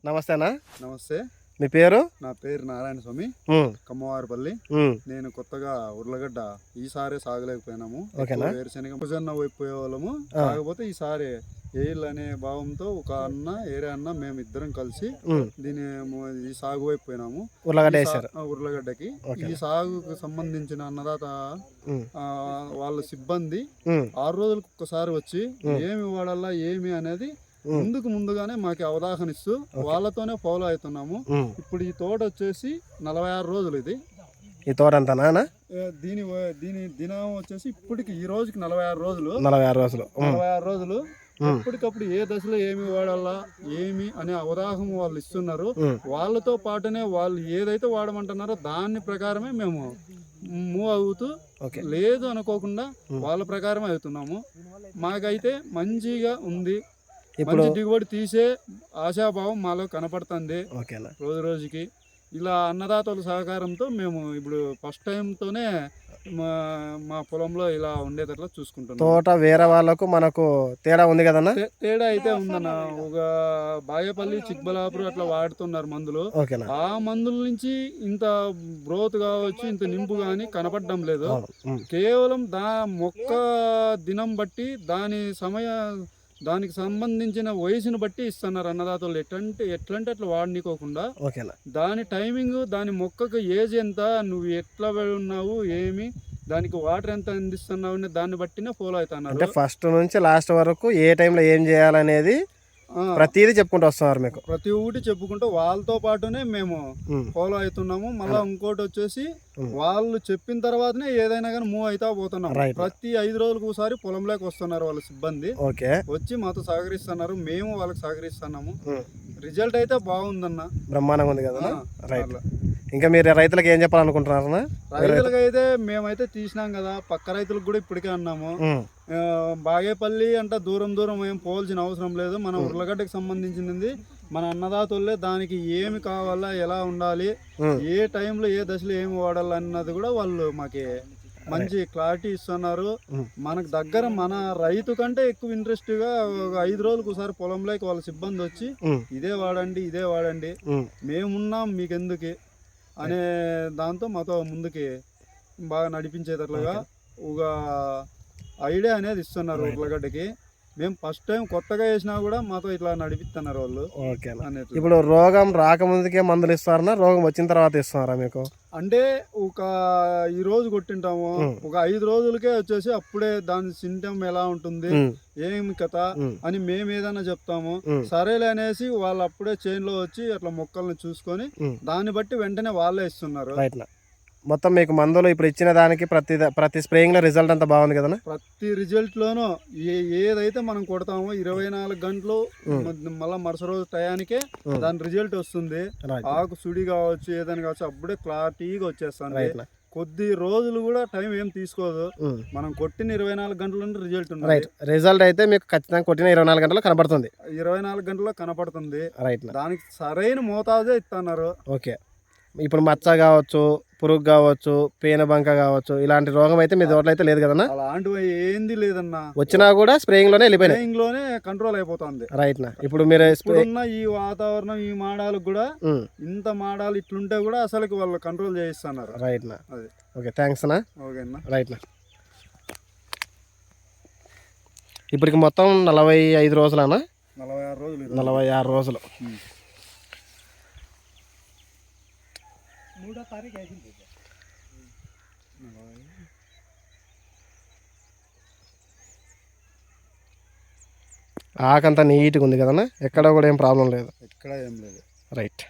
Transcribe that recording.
నమస్తే అన్న. నమస్తే. మీ పేరు? నా పేరు నారాయణ స్వామి, కమ్మవారిపల్లి. నేను కొత్తగా ఉర్లగడ్డ ఈసారి సాగలేకపోయినాము. వేరుశనగ మొక్కజొన్న అయిపోయే వాళ్ళము, కాకపోతే ఈసారి ఏళ్ళు అనే భావంతో ఒక అన్న ఏరే అన్న మేము ఇద్దరం కలిసి ఈ సాగు అయిపోయినాము. ఉర్లగడ్డకి ఈ సాగుకు సంబంధించిన అన్నదాత వాళ్ళ సిబ్బంది 6 రోజులకు ఒక్కసారి వచ్చి ఏమి వాడాలా ఏమి అనేది ముందుగానే మాకు అవగాహన ఇస్తూ వాళ్ళతోనే ఫాలో అవుతున్నాము. ఇప్పుడు ఈ తోట వచ్చేసి 46 రోజులు. ఈ తోట అంతా దీని దినం వచ్చేసి ఇప్పటికి ఈ రోజుకి 46 రోజులు. 46 రోజులు ఎప్పటికప్పుడు ఏ దశలో ఏమి వాడాలా ఏమి అనే అవగాహన వాళ్ళు ఇస్తున్నారు. వాళ్ళతో పాటునే వాళ్ళు ఏదైతే వాడమంటున్నారో దాని ప్రకారమే మేము మూవ్ అవుతూ లేదు అనుకోకుండా వాళ్ళ ప్రకారమే అవుతున్నాము. మాకైతే మంచిగా ఉంది. మంచి దిగుబడి తీసే ఆశాభావం మాలో కనపడుతుంది రోజు రోజుకి. ఇలా అన్నదాతల సహకారంతో మేము ఇప్పుడు ఫస్ట్ టైంతోనే మా పొలంలో ఇలా ఉండేటట్లా చూసుకుంటున్నాం. తోట వేరే వాళ్ళకు మనకు తేడా ఉంది కదన్నా? తేడా అయితే ఉందన్న. ఒక బాగేపల్లి, చిక్బలాపురం అట్లా వాడుతున్నారు మందులు. ఆ మందుల నుంచి ఇంత గ్రోత్ కావచ్చు, ఇంత నింపు కానీ కనపడడం లేదు. కేవలం మొక్క దినం బట్టి దానికి సంబంధించిన వయసును బట్టి ఇస్తున్నారు అన్నదాతలు. ఎట్లంటే అట్లా వాడనీకోకుండా దాని టైమింగ్, దాని మొక్కకు ఏజ్ ఎంత, నువ్వు ఎట్లా ఉన్నావు, ఏమి దానికి వాటర్ ఎంత అందిస్తున్నావు అనే దాన్ని బట్టినే ఫాలో అవుతున్నారు. అంటే ఫస్ట్ నుంచి లాస్ట్ వరకు ఏ టైంలో ఏం చేయాలనేది ప్రతిదీ చెప్పుకుంటూ వస్తున్నారు. మీకు ప్రతి ఒక్కటి చెప్పుకుంటూ వాళ్ళతో పాటునే మేము ఫాలో అవుతున్నాము. మళ్ళీ ఇంకోటి వచ్చేసి వాళ్ళు చెప్పిన తర్వాతనే ఏదైనా కానీ మూవ్ అవుతా పోతున్నాం. ప్రతి 5 రోజులకు ఒకసారి పొలంలోకి వస్తున్నారు వాళ్ళ సిబ్బంది. వచ్చి మాతో సహకరిస్తున్నారు, మేము వాళ్ళకి సహకరిస్తున్నాము. రిజల్ట్ అయితే బాగుందన్న, బ్రహ్మాండంగా ఉంది కదా. రైట్. ఇంకా మీరు రైతులకు ఏం చెప్పాలనుకుంటున్నారన్నా? రైతులకు అయితే మేమైతే తీసినాం కదా, పక్క రైతులకు కూడా ఇప్పటికే అన్నాము. బాగేపల్లి అంటే దూరం ఏం పోవాల్సిన అవసరం లేదు. మన ఉర్లగడ్డకి సంబంధించింది మన అన్నదాతలే దానికి ఏమి కావాలా, ఎలా ఉండాలి, ఏ టైంలో ఏ దశలో ఏమి వాడాలన్నది కూడా వాళ్ళు మాకి మంచి క్లారిటీ ఇస్తున్నారు. మనకు దగ్గర మన రైతు కంటే ఎక్కువ ఇంట్రెస్ట్ గా 5 రోజులకు ఒకసారి పొలంలోకి వాళ్ళ సిబ్బంది వచ్చి ఇదే వాడండి మేమున్నాం మీకెందుకు అనే దాంతో మాతో ముందుకి బాగా నడిపించేటట్లుగా ఒక ఐడియా అనేది ఇస్తున్నారు ఉర్లగడ్డకి. మేము ఫస్ట్ టైం కొత్తగా వేసినా కూడా మాతో ఇట్లా నడిపిస్తున్నారు వాళ్ళు. ఇప్పుడు రోగం రాకముందుకే మందులు ఇస్తారన్నా, రోగం వచ్చిన తర్వాత ఇస్తున్నారా మీకు? అంటే ఈ రోజు కొట్టింటాము, ఒక 5 రోజులకే వచ్చేసి అప్పుడే దాని సింటమ్ ఎలా ఉంటుంది, ఏమి కథ అని మేము ఏదైనా చెప్తాము. సరేలే అనేసి వాళ్ళు అప్పుడే చైన్ లో వచ్చి అట్లా మొక్కల్ని చూసుకొని దాన్ని బట్టి వెంటనే వాళ్ళే ఇస్తున్నారు. మొత్తం మీకు మందులు ఇప్పుడు ఇచ్చిన దానికి ప్రతి స్ప్రేయింగ్ లో రిజల్ట్ అంతా బాగుంది కదా? ప్రతి రిజల్ట్ లోనూ ఏదైతే మనం కొడతామో 24 గంటలు మళ్ళీ మరుసటి రోజు టయానికే దాని రిజల్ట్ వస్తుంది. ఆకు సుడి కావచ్చు, ఏదైనా కావచ్చు, అప్పుడే క్లారిటీగా వచ్చేస్తుంది. కొద్ది రోజులు కూడా టైం ఏం తీసుకోదు. మనం కొట్టిన 24 గంటల రిజల్ట్ ఉంది. రిజల్ట్ అయితే మీకు ఖచ్చితంగా కొట్టిన 24 గంటల్లో కనపడుతుంది. 24 గంటల్లో కనపడుతుంది. దానికి సరైన మోతాదే ఇస్తున్నారు. ఓకే. ఇప్పుడు మచ్చ కావచ్చు, పురుగు కావచ్చు, పేనబంక కావచ్చు, ఇలాంటి రోగం అయితే మీ తోటలో అయితే లేదు కదన్నా? అలాంటివి ఏంది లేదన్నా. వచ్చినా కూడా స్ప్రేయింగ్ లోనే వెళ్ళిపోయినాయి. స్ప్రేయింగ్ లోనే కంట్రోల్ అయిపోతుంది. రైట్ నా. ఇప్పుడు మీరు ఇప్పుడున్న ఈ వాతావరణం, ఈ మాడాలకు కూడా ఇంత మాడాలు ఇట్లుంటే కూడా అసలు వాళ్ళు కంట్రోల్ చేయిస్తున్నారు. రైట్ నా. ఓకే, థ్యాంక్స్ నా. ఓకేనా. రైట్ నా. ఇప్పటికి మొత్తం 45 రోజులనా? 46 రోజులు. 46 రోజులు. 3వ తారీఖు అయింది. ఆకంతా నీట్గా ఉంది కదన్నా? ఎక్కడ కూడా ఏం ప్రాబ్లం లేదు. ఎక్కడ ఏం లేదు. రైట్.